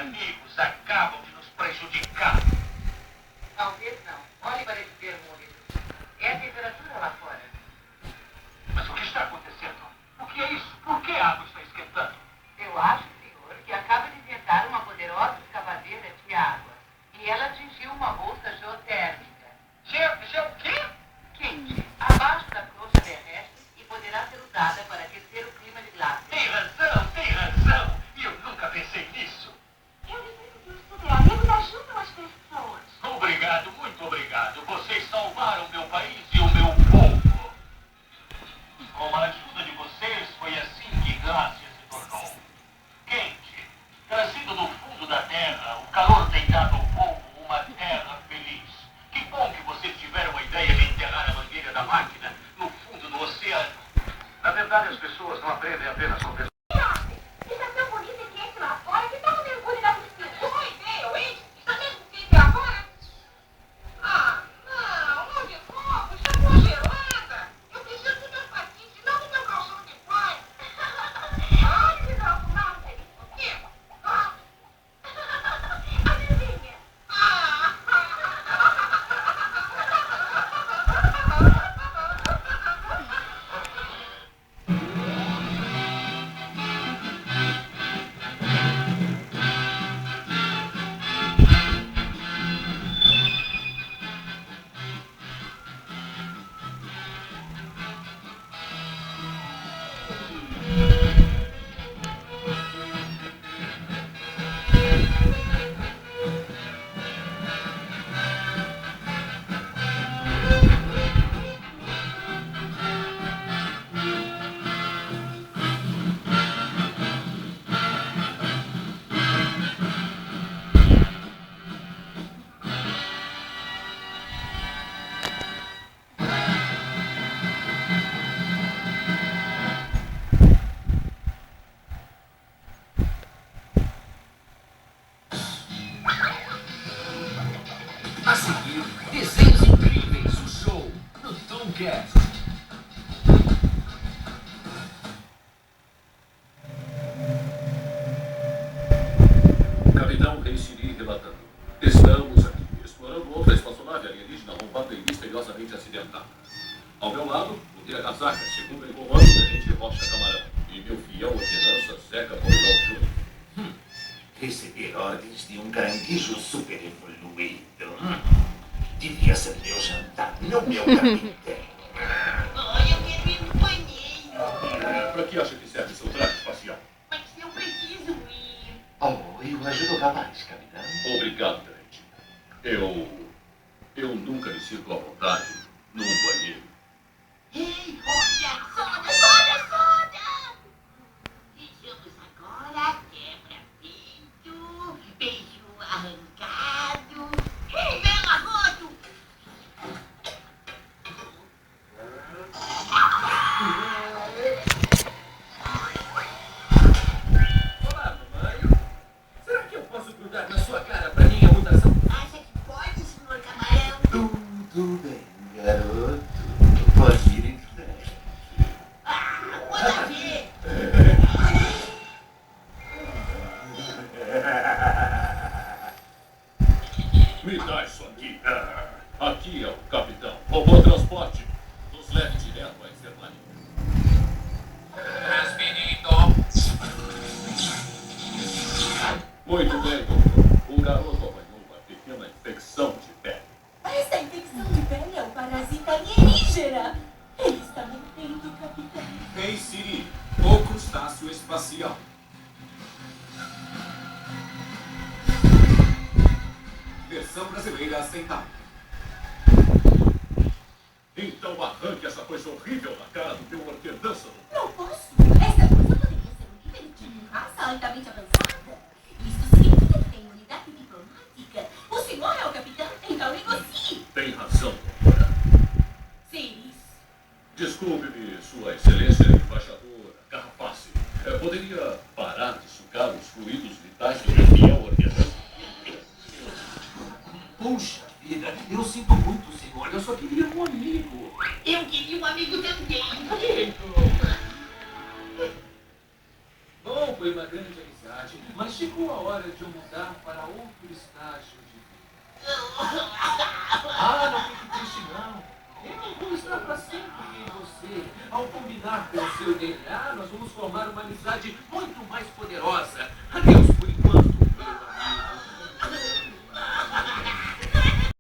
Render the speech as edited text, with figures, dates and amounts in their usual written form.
amigos acabam de nos prejudicar. Talvez não. Olhe para esse termômetro. É a temperatura lá fora. Mas o que está acontecendo? O que é isso? Por que a água está esquentando? Eu acho, senhor, que acaba de inventar uma poderosa escavadeira de água. E ela atingiu uma bolsa geotérmica. O quê? Quente, abaixo da crosta terrestre e poderá ser usada para aquecer o clima de Glasgow. Tem razão, tem razão. E eu nunca pensei nisso. Eu disse que os super-amigos ajudam as pessoas. Obrigado, muito obrigado. Vocês salvaram meu país e o meu povo. Com a ajuda de vocês, foi assim que Glácia se tornou quente. Trazido do fundo da terra, o calor tem dado ao povo uma terra feliz. Que bom que vocês tiveram a ideia de enterrar a mangueira da máquina no fundo do oceano. Na verdade, as pessoas não aprendem apenas com pessoas. Está tão bonito e quente lá fora que dá um mergulho na piscina. Boa ideia, hein? Está mesmo quente lá fora? Ah, não, onde fogo? Está congelada. Eu preciso do meu patins e não do meu calção de pai. Olha que não, não sei por quê. Adivinha? A seguir, desenhos incríveis, o show do Tomcast. Capitão Rei Siri relatando. Estamos aqui, explorando outra espaçonave alienígena roubada e misteriosamente acidentada. Ao meu lado, o tira-casaca, segundo ele comando, tenente Rocha Camarão. E meu fiel ordenança, Zeca Paulão Júnior. Receber ordens de um caranguejo super evoluído. Devia ser meu jantar, não meu capitão. Ai, eu quero ir no banheiro. Para que acha que serve seu traje espacial? Mas eu preciso ir. Oh, eu ajudo mais, capitão. Obrigado, tenente. Eu nunca me sinto à vontade num banheiro. Ei, olha, soda, soda, soda! Vejamos agora, quebra-peito, beijo arrancado, bela rodo! Olá, mamãe. Será que eu posso grudar na sua cara pra minha mutação? Acha que pode, senhor Camarão? Tudo bem, garoto. Pode ir em frente. Pode ver! Me dá isso aqui. Aqui é o capitão. Robô transporte. Nos leve direto à enfermaria. Muito bem, doutor. O garoto apanhou uma pequena infecção de pele. Essa infecção de pele é um parasita alienígena! Ele está morrendo, capitão. Ei, Siri, o crustáceo espacial. Versão brasileira aceitável. Então arranque essa coisa horrível da cara do teu orquedança. Não posso! Essa coisa poderia ser um líder de raça altamente avançada. Isso significa que tem imunidade diplomática. O senhor é o capitão, então negocie! Tem razão, doutora. Sim. Desculpe-me, Sua Excelência Embaixadora Carrapace. Poderia parar de sugar os fluidos vitais do meu fiel orquedança? Puxa vida, eu sinto muito, senhor. Eu só queria um amigo. Eu queria um amigo também. Bom, foi uma grande amizade, mas chegou a hora de eu mudar para outro estágio de vida. Ah, não fique triste não. Eu vou estar para sempre em você. Ao combinar com o seu DNA, nós vamos formar uma amizade muito mais poderosa.